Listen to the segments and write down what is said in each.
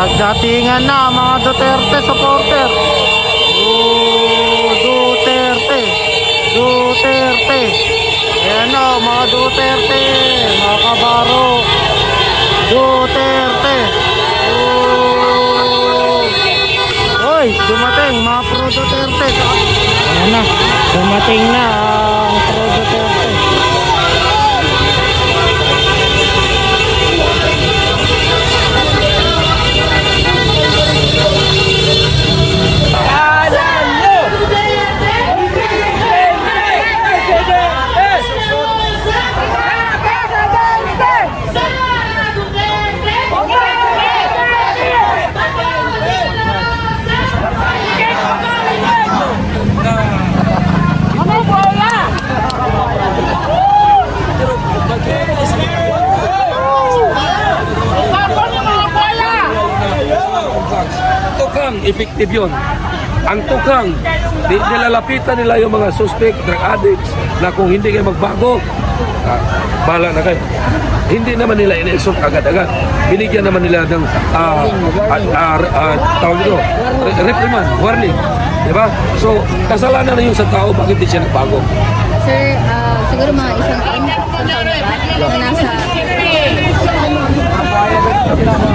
Nagdatingan na mga Duterte supporter. Duterte. Duterte. Ayan o, mga Duterte. Mga kabaro. Duterte. Hoy, dumating mga pro Duterte. Ayan na, dumating na ang pro Duterte. Tukang, effective yun. Ang tukang, nilalapitan nila yung mga suspect, drug addicts, na kung hindi kayo magbago, bahala na kayo. Hindi naman nila in-exort agad-agad. Binigyan naman nila ng tawag ito, reprimand, warning. Diba? So, kasalanan na yun sa tao, bakit di siya nagbago? Sir, siguro mga isang taon na ba? Na nasa...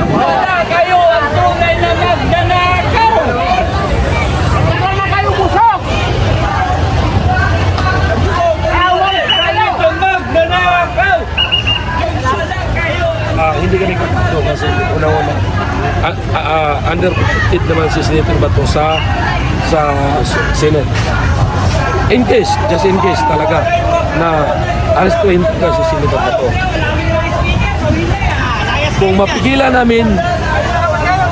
Wala kayo ang tunay na magnanakaw! Wala na kayo busok! Awal kayo sa magnanakaw! Hindi kami kapito kasi una-una under protected naman si Senator Bato sa Senate. In case, just in case talaga na arrestuhin ka si Senator Bato. Kung mapigilan namin,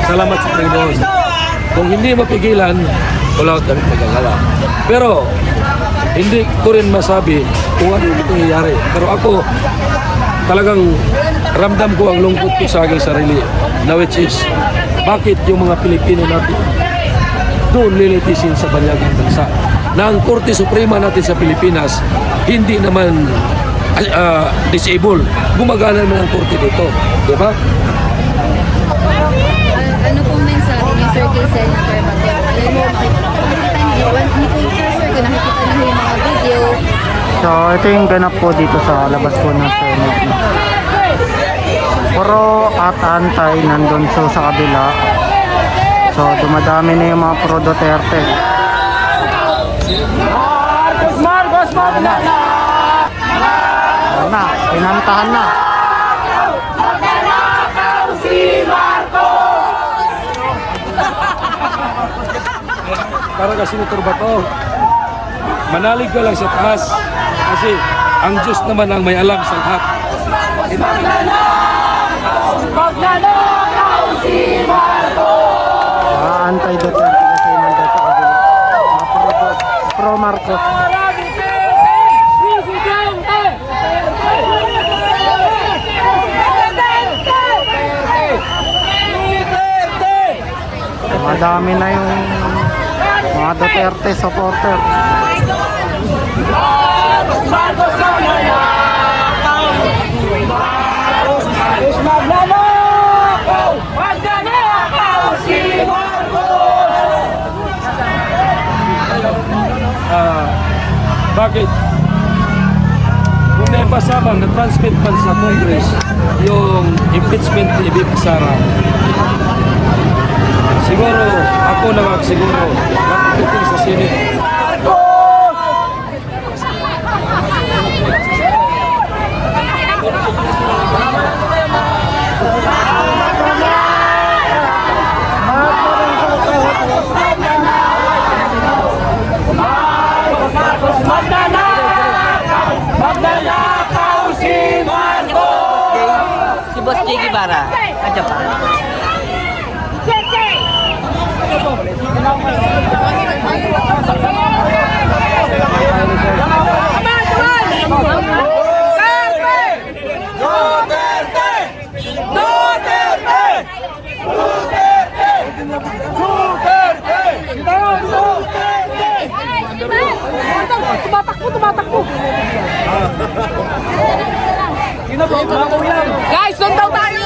salamat sa Panginoon. Kung hindi mapigilan, wala kami magagawa. Pero hindi ko rin masabi kung ano yung nangyayari. Pero ako talagang ramdam ko ang lungkot ko sa aking sarili, na which is bakit yung mga Pilipino natin doon lilitisin sa banyagang bansa na ang Korte Suprema natin sa Pilipinas hindi naman disabled. Gumagana naman ang korte dito, di ba? ano pong mensahe niyo, Sir, kay Senator Bato? Alam mo, nakikita niyo, hindi po sure, kung nakikita niyo yung mga video. So, ito yung ganap po dito sa labas po ng Senate. No? Puro at antay nandun so sa kabila. So, dumadami na yung mga pro Duterte. Marcos Magnanakaw! Ayan na, pinantahan na. Magnanakaw si Marcos! Para kasi Senator Bato, manalig ka lang sa taas kasi ang Diyos naman ang may alam sa lahat. Magnanakaw si Marcos! Antay Duterte kasi nandun sa kabila. Pro Marcos. Madami na yung mga Duterte supporter. Marcos Magnanakaw! Marcos Magnanakaw! Magnanakaw si Marcos! Bakit? Kung naipasabang na-transmit man sa Congress yung impeachment ni Bibi Sara, siguro, ako naman siguro, nakikiting sa Senate. Magnanakaw si Marcos! Si Boss Jiggy Bara, aja pa. Tumatakbo! Guys, doon daw tayo!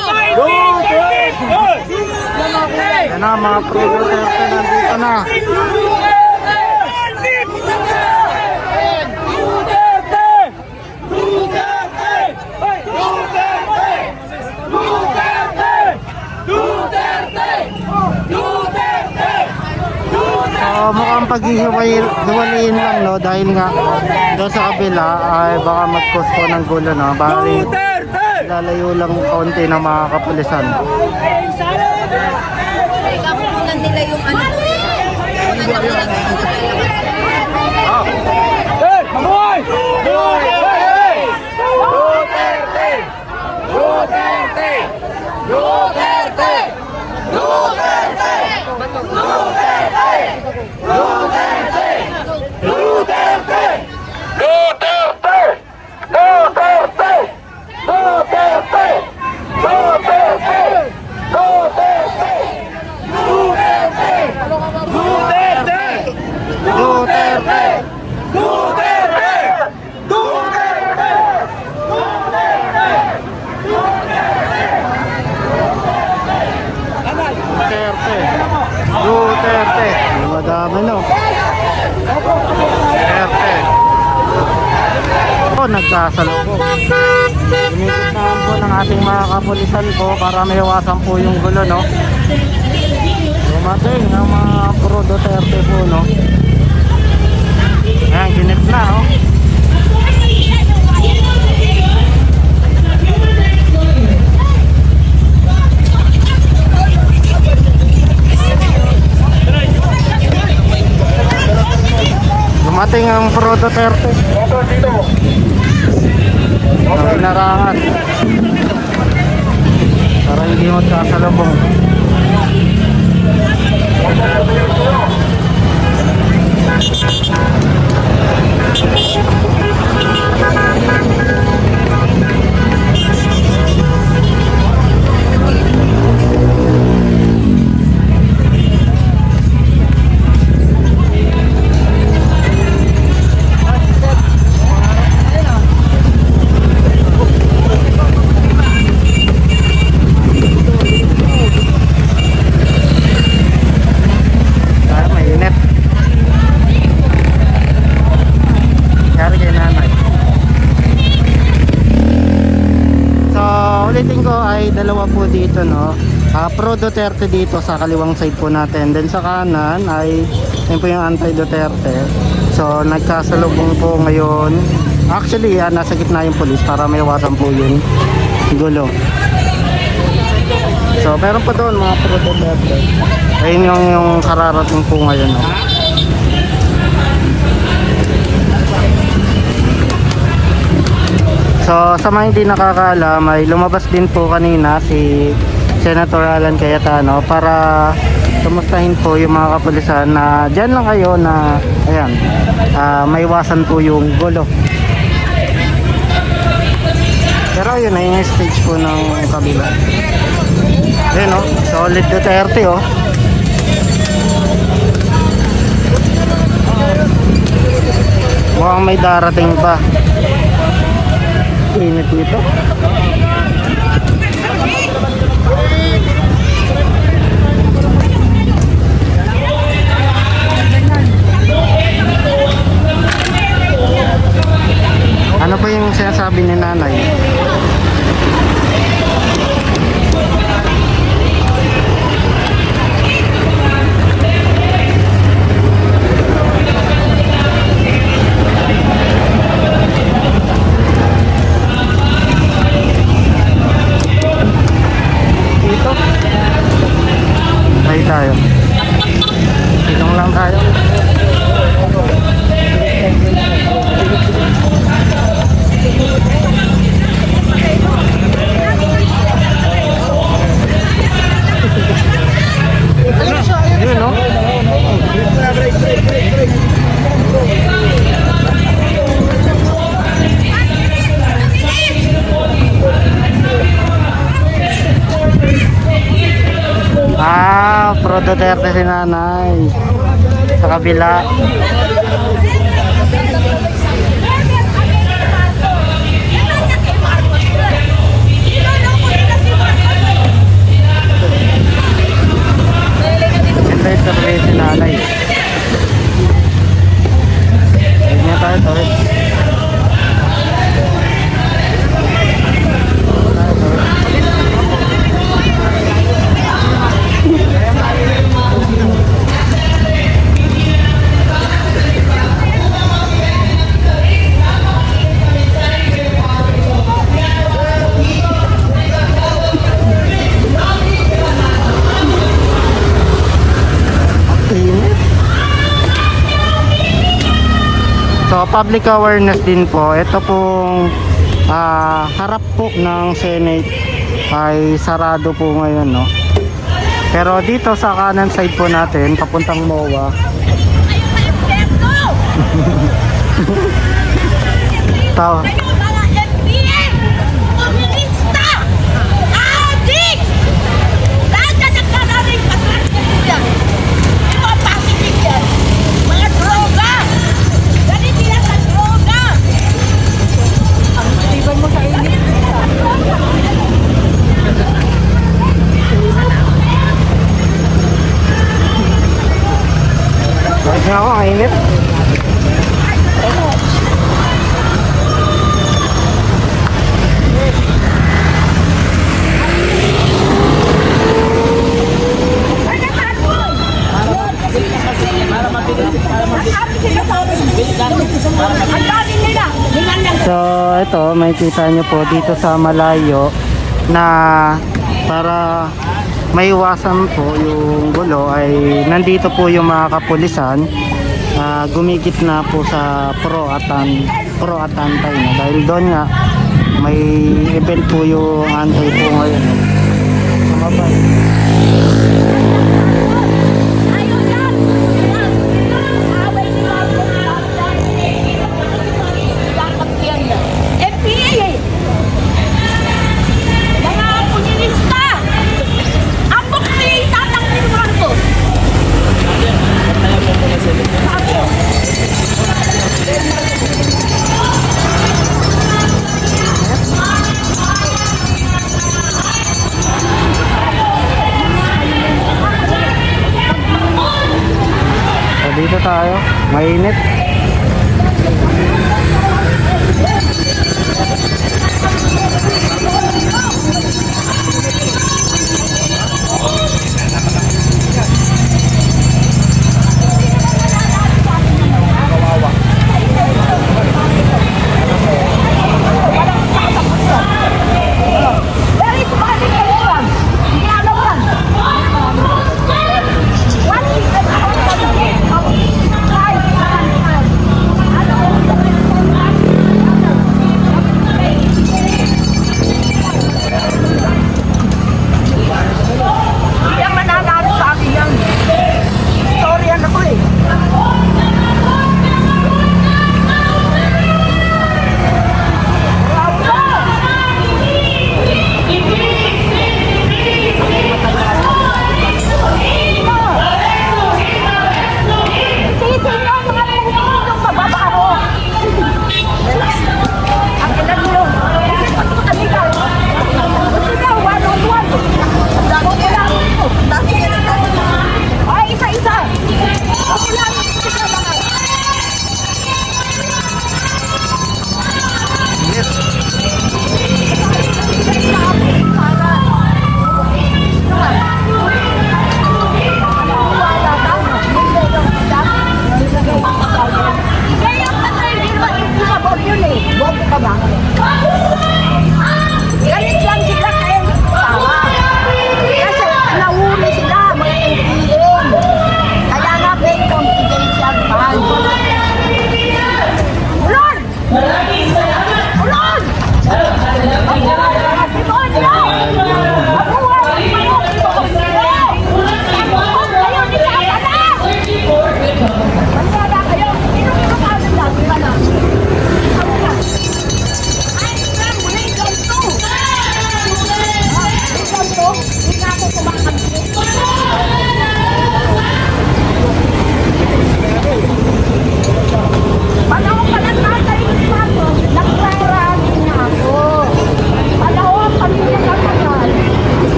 Yan na, mga pro Duterte nandito na. So, mukhang paghihiwalayin lang, no? Dahil nga doon sa kabila ay baka mag-cause po ng gulo, no? Bali, lalayo lang kaunti ng mga kapulisan. Kapunan nila yung ano po eh. Kunan nila Mabuhay! Duterte! Duterte! Duterte! Duterte! Duterte! Duterte! Duterte! Duterte! Duterte! Duterte! Duterte! Duterte! Duterte! Duterte! Duterte! Duterte! Duterte! Duterte! Madami, no? Duterte! Po, nagsasalubong. Inipit naman po ng ating mga kapulisan po para maiwasan po yung gulo, no? Dumating ang mga pro Duterte po, no? Ayan, ginip na, oh. Dumating ang pro Duterte. Ang inarangan. Para hindi magkasalubong. Ulitin ko ay dalawa po dito, no? Pro Duterte dito sa kaliwang side po natin. Then sa kanan ay yun po yung anti-Duterte. So nagkasalubong po ngayon. Actually, nasa gitna yung police para may iwasan po yun gulo. So meron pa doon mga pro Duterte. Ayun yung kararating po ngayon, no? So sa mga hindi nakakaalam ay lumabas din po kanina si Senator Alan Cayetano para kumustahin po yung mga kapulisan na dyan lang kayo na ayan, maiwasan po yung gulo. Pero yun na yung stage po ng kabila. Ayun, oh, solid Duterte, oh. Mukhang may darating pa. Init nito. Ano pa yung sinasabi ni nanay? Tayo. Silong lang tayo. Yun, no? Pro Duterte si nanay sa kabila. public awareness din po. Ito pong harap po ng Senate ay sarado po ngayon, no? Pero dito sa kanan side po natin, papuntang MOA. Tao. Bakit nga ako, kainit? So ito, may kita nyo po dito sa malayo na para maiwasan po yung gulo ay nandito po yung mga kapulisan, gumigit na po sa pro at antay na dahil doon nga may event po yung antay po ngayon. Sumabay. Dito tayo, mainit.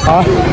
Ha?